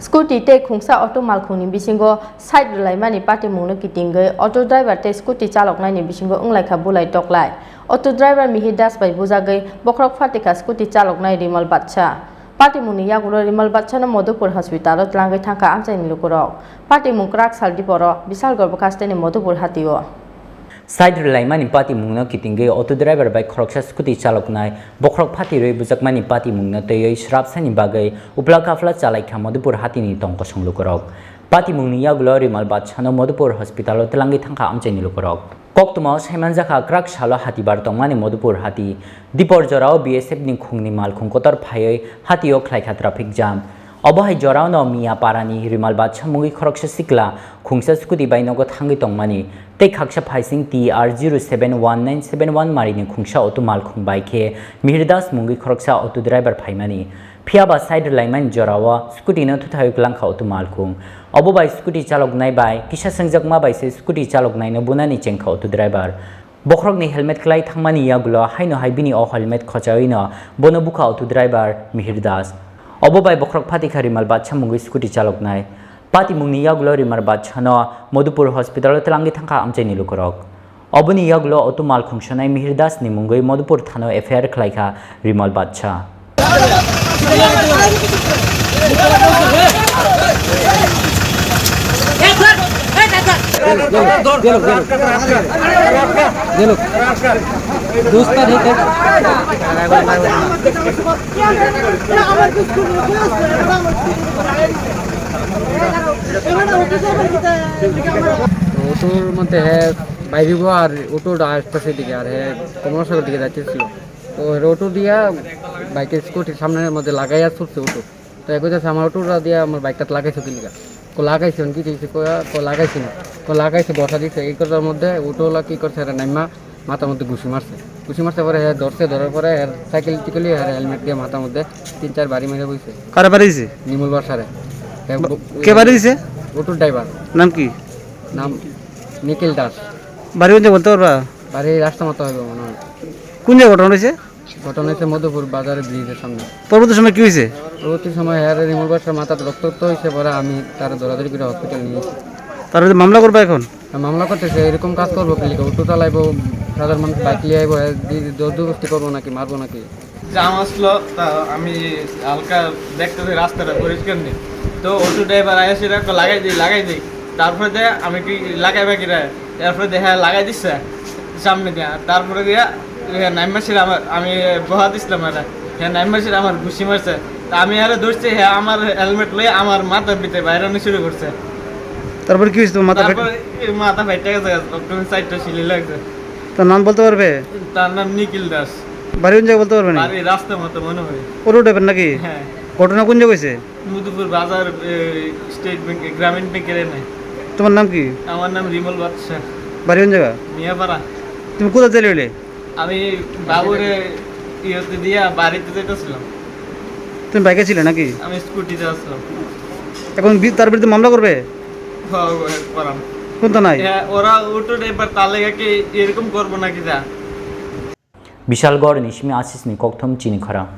Scotty te khungsa auto malkhungni bisingo side laimani party mungno kitingai auto driver te Scotty Chaloknai ni bisingo unglaikha Bulaitoklai auto driver mihidas bai bujagai bokrok fatika Scotty Chaloknai rimal batcha party mungni yagulo rimal batcha na Madhupur hospital tlangai thangka amchaini lukurok party mungkrak saldi poro bisal gorbakaste ni Madhupur hatio Side laimani party mungno kitingai auto driver by khoroksa Scotty Chaloknai bokrok phati roi bujakmani party mungno tei shrapsani bagai upla kafla chalaikha Madhupur hatini tongko songlukorok party mungni yagulo rimal batchano Madhupur hospital tlangai thangka amchaini lukorok koktuma saimanjaka krak shalo hati bar tongmani Madhupur hati dipor jorao BSF ni khungni malkhung kotor phaioi hatio khlaikha traffic jam Obohai jorao no miya parani rimal batcha mungi khoroksa sikla khungsa Scotty bainogo thangi tongmani tei khaksha phaising TR071971 marini khungsa auto malkhung baikhe Mihirdas mungi khoroksa auto driver phaimani phiaba side laiman jorawa Scotty no thuthayuk langkha auto malkhung obo bai Scotty Chaloknai bai kisa sangjakma bai se Scotty Chaloknai no bunani chengkha auto driver bokrokni helmet klai thangmani yagulo haino haibini o helmet khochaoino bono buka auto driver Mihirdas obo bai bokrok phati kharimal batcha mungi Scotty Chaloknai pati mungni yagulo rimar batcha no Madhupur hospital tlangi thangka amchaini lukorok oboni yagulo auto malkhung shonai Mihirdas ni mungoi Madhupur thano FIR khlaikha rimal batcha অটোর মধ্যে বাইরে আর অটোটা আসতেছে দিকে আর কমলাসাগর দিকে যাচ্ছিল তো auto দিয়া বাইকের স্কুটির সামনের মধ্যে লাগাইয়া ছুটছে অটো তো এক হচ্ছে আমার অটোটা দিয়ে আমার বাইকটা লাগাইছে কিলিকা কো লাগাইছে কি দিয়েছে কো লাগাইছি না কো লাগাইছে বসা দিচ্ছে এই কথার মধ্যে অটোলা কি করছে এরা নাইমা মাথার মধ্যে ঘুষি মারছে পরে ধরছে ধরার পরে সাইকেল টিকলি আর হেলমেট দিয়ে মাথার মধ্যে 3-4 বাড়ি মেরে বইছে কারা বাড়িছে নিমুল বাসারে কে বাড়িছে অটোর ড্রাইভার নাম কি নাম নিখিল দাস বাড়ি কোনটা বলতে পারবা বাড়ি রাস্তা মতো হবে মনে হয় কোন জায়গায় ঘটনা হয়েছে ঘটনা হয়েছে মধুপুর বাজারের ব্রিজের সামনে পরবর্তী সময় কি হয়েছে পরবর্তী সময় হেয়ার নিমুল বাসার মাথার রক্তাক্ত হয়েছে পরে আমি তার দৌড়াদৌড়ি করে হসপিটাল নিয়েছি তার মামলা করবা এখন মামলা করতেছে এরকম কাজ করবো কি অটো চালাইবো সাধারণ মানুষ বাইক নিয়ে আইবো জোরজবস্তি করবো নাকি মারবো নাকি জাম আসলো তা আমি হালকা দেখতেছি রাস্তাটা পরিষ্কার নেই তো অটো ড্রাইভার আইসে লাগাই দিই তারপরে দিয়ে আমি কি লাগাইবা কিরা তারপরে দেখা লাগাই দিচ্ছে সামনে দিয়া তারপরে দিয়া নাইমাসির আমার আমি বহা দিছিলাম এটা হ্যাঁ নাইমাসির আমার ঘুষি মারছে তা আমি আরে ধরছি হ্যাঁ আমার হেলমেট লয়ে আমার মাথার ভিতরে বাইরানো শুরু করছে তারপরে কি হয়েছে মাথা ফাইটে গেছে সাইডটা সিলি লাগছে তার নাম বলতে পারবে তার নাম নিখিল দাস বাড়ি কোন জায়গায় বলতে পারবে না বাড়ি রাস্তা মতো মনে হয় অটো ড্রাইভার নাকি হ্যাঁ ঘটনা কোন জায়গায় হয়েছে মধুপুর বাজার স্টেট ব্যাংক গ্রামীণ ব্যাংকের নাই তোমার নাম কি আমার নাম রিমল বাদশা বাড়ি কোন জায়গা মিয়াপাড়া তুমি কোথা চলে এলে আমি বাবুরে ইয়েতে দিয়া বাড়িতে যেতেছিলাম তুমি বাইকে ছিলে নাকি আমি স্কুটিতে আসলাম এখন তার বিরুদ্ধে মামলা করবে করাম কোন তো নাই ওরা অটো ড্রাইভার তার লেগে কি এরকম করবো নাকি যা বিশালগড় নিশমি আশিস নি kokthom Chini Khorang